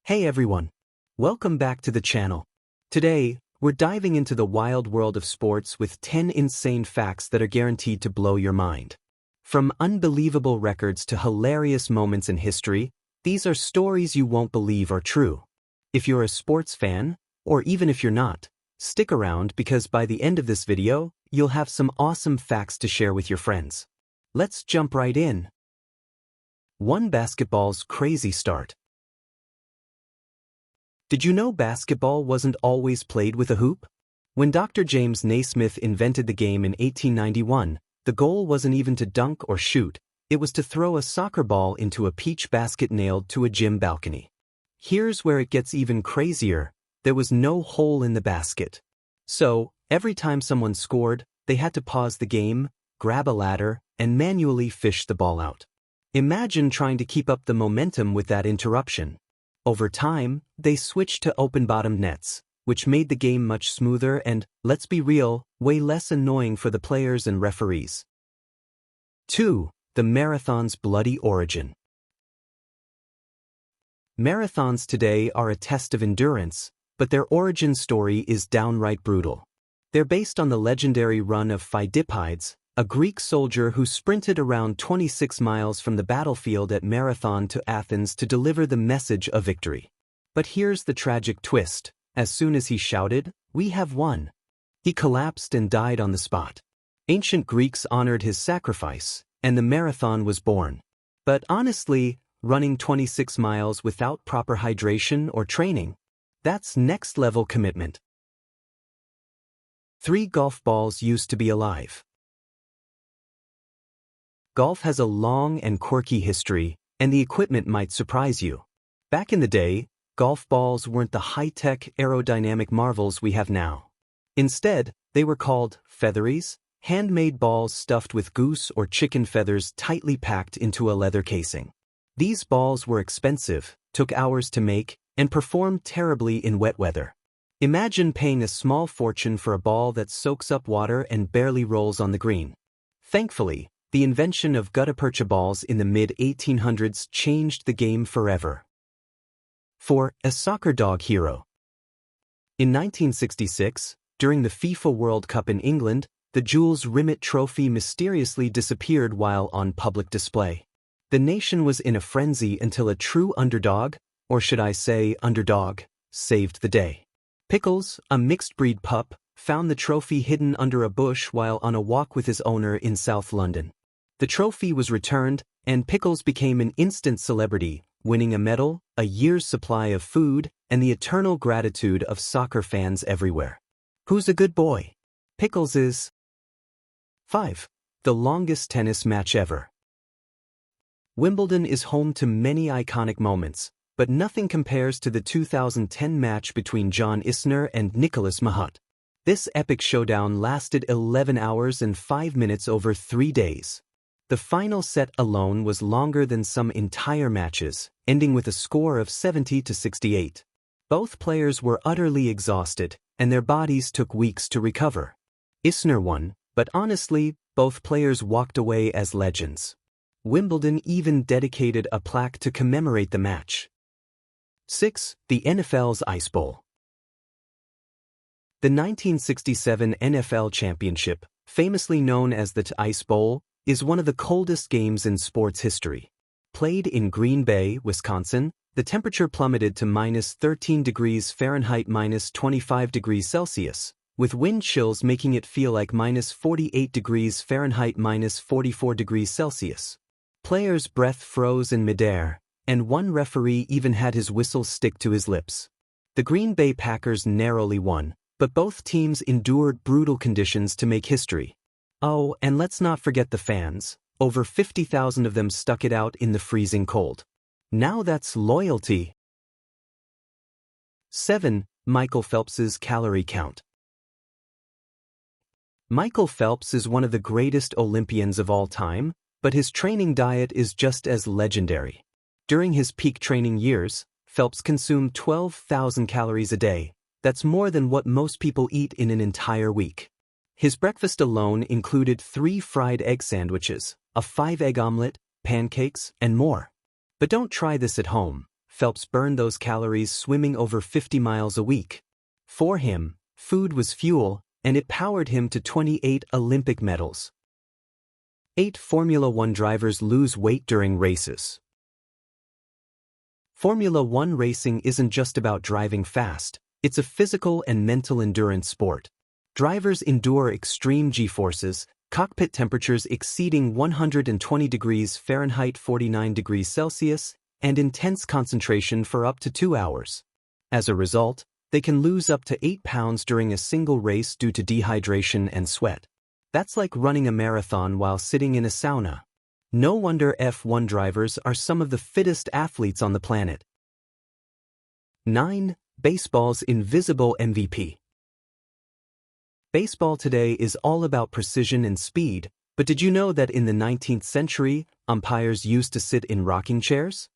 Hey everyone! Welcome back to the channel. Today, we're diving into the wild world of sports with 10 insane facts that are guaranteed to blow your mind. From unbelievable records to hilarious moments in history, these are stories you won't believe are true. If you're a sports fan, or even if you're not, stick around because by the end of this video, you'll have some awesome facts to share with your friends. Let's jump right in. 1. Basketball's crazy start. Did you know basketball wasn't always played with a hoop? When Dr. James Naismith invented the game in 1891, the goal wasn't even to dunk or shoot, it was to throw a soccer ball into a peach basket nailed to a gym balcony. Here's where it gets even crazier: there was no hole in the basket. So, every time someone scored, they had to pause the game, grab a ladder, and manually fish the ball out. Imagine trying to keep up the momentum with that interruption. Over time, they switched to open-bottomed nets, which made the game much smoother and, let's be real, way less annoying for the players and referees. 2. The marathon's bloody origin. Marathons today are a test of endurance, but their origin story is downright brutal. They're based on the legendary run of Phidippides, a Greek soldier who sprinted around 26 miles from the battlefield at Marathon to Athens to deliver the message of victory. But here's the tragic twist: as soon as he shouted, "We have won," he collapsed and died on the spot. Ancient Greeks honored his sacrifice, and the marathon was born. But honestly, running 26 miles without proper hydration or training, that's next-level commitment. 3. Golf balls used to be alive. Golf has a long and quirky history, and the equipment might surprise you. Back in the day, golf balls weren't the high-tech aerodynamic marvels we have now. Instead, they were called featheries, handmade balls stuffed with goose or chicken feathers tightly packed into a leather casing. These balls were expensive, took hours to make, and performed terribly in wet weather. Imagine paying a small fortune for a ball that soaks up water and barely rolls on the green. Thankfully, the invention of gutta-percha balls in the mid-1800s changed the game forever. 4. A soccer dog hero. In 1966, during the FIFA World Cup in England, the Jules Rimet Trophy mysteriously disappeared while on public display. The nation was in a frenzy until a true underdog, or should I say underdog, saved the day. Pickles, a mixed-breed pup, found the trophy hidden under a bush while on a walk with his owner in South London. The trophy was returned, and Pickles became an instant celebrity, winning a medal, a year's supply of food, and the eternal gratitude of soccer fans everywhere. Who's a good boy? Pickles is. 5. The longest tennis match ever. Wimbledon is home to many iconic moments, but nothing compares to the 2010 match between John Isner and Nicolas Mahut. This epic showdown lasted 11 hours and 5 minutes over 3 days. The final set alone was longer than some entire matches, ending with a score of 70-68. Both players were utterly exhausted, and their bodies took weeks to recover. Isner won, but honestly, both players walked away as legends. Wimbledon even dedicated a plaque to commemorate the match. 6. The NFL's Ice Bowl. The 1967 NFL Championship, famously known as the Ice Bowl, is one of the coldest games in sports history. Played in Green Bay, Wisconsin, the temperature plummeted to -13 degrees Fahrenheit -25 degrees Celsius, with wind chills making it feel like -48 degrees Fahrenheit -44 degrees Celsius. Players' breath froze in midair, and one referee even had his whistle stick to his lips. The Green Bay Packers narrowly won, but both teams endured brutal conditions to make history. Oh, and let's not forget the fans. Over 50,000 of them stuck it out in the freezing cold. Now that's loyalty. 7. Michael Phelps's calorie count. Michael Phelps is one of the greatest Olympians of all time, but his training diet is just as legendary. During his peak training years, Phelps consumed 12,000 calories a day. That's more than what most people eat in an entire week. His breakfast alone included 3 fried egg sandwiches, a 5-egg omelet, pancakes, and more. But don't try this at home. Phelps burned those calories swimming over 50 miles a week. For him, food was fuel, and it powered him to 28 Olympic medals. 8 Formula One drivers lose weight during races. Formula One racing isn't just about driving fast, it's a physical and mental endurance sport. Drivers endure extreme G-forces, cockpit temperatures exceeding 120 degrees Fahrenheit 49 degrees Celsius, and intense concentration for up to 2 hours. As a result, they can lose up to 8 pounds during a single race due to dehydration and sweat. That's like running a marathon while sitting in a sauna. No wonder F1 drivers are some of the fittest athletes on the planet. 9. Baseball's invisible MVP. Baseball today is all about precision and speed, but did you know that in the 19th century, umpires used to sit in rocking chairs?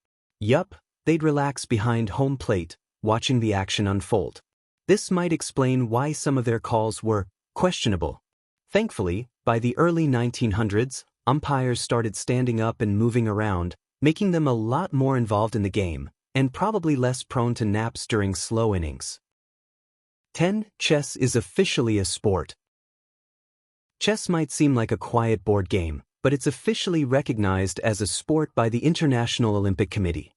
Yup, they'd relax behind home plate, watching the action unfold. This might explain why some of their calls were questionable. Thankfully, by the early 1900s, umpires started standing up and moving around, making them a lot more involved in the game, and probably less prone to naps during slow innings. 10. Chess is officially a sport. Chess might seem like a quiet board game, but it's officially recognized as a sport by the International Olympic Committee.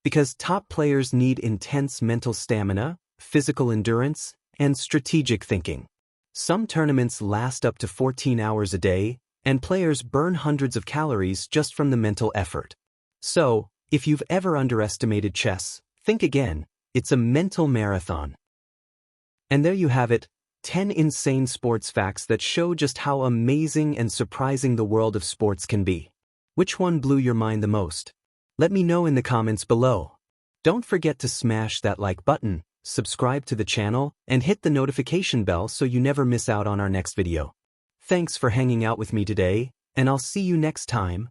Because top players need intense mental stamina, physical endurance, and strategic thinking. Some tournaments last up to 14 hours a day, and players burn hundreds of calories just from the mental effort. So, if you've ever underestimated chess, think again, it's a mental marathon. And there you have it, 10 insane sports facts that show just how amazing and surprising the world of sports can be. Which one blew your mind the most? Let me know in the comments below. Don't forget to smash that like button, subscribe to the channel, and hit the notification bell so you never miss out on our next video. Thanks for hanging out with me today, and I'll see you next time.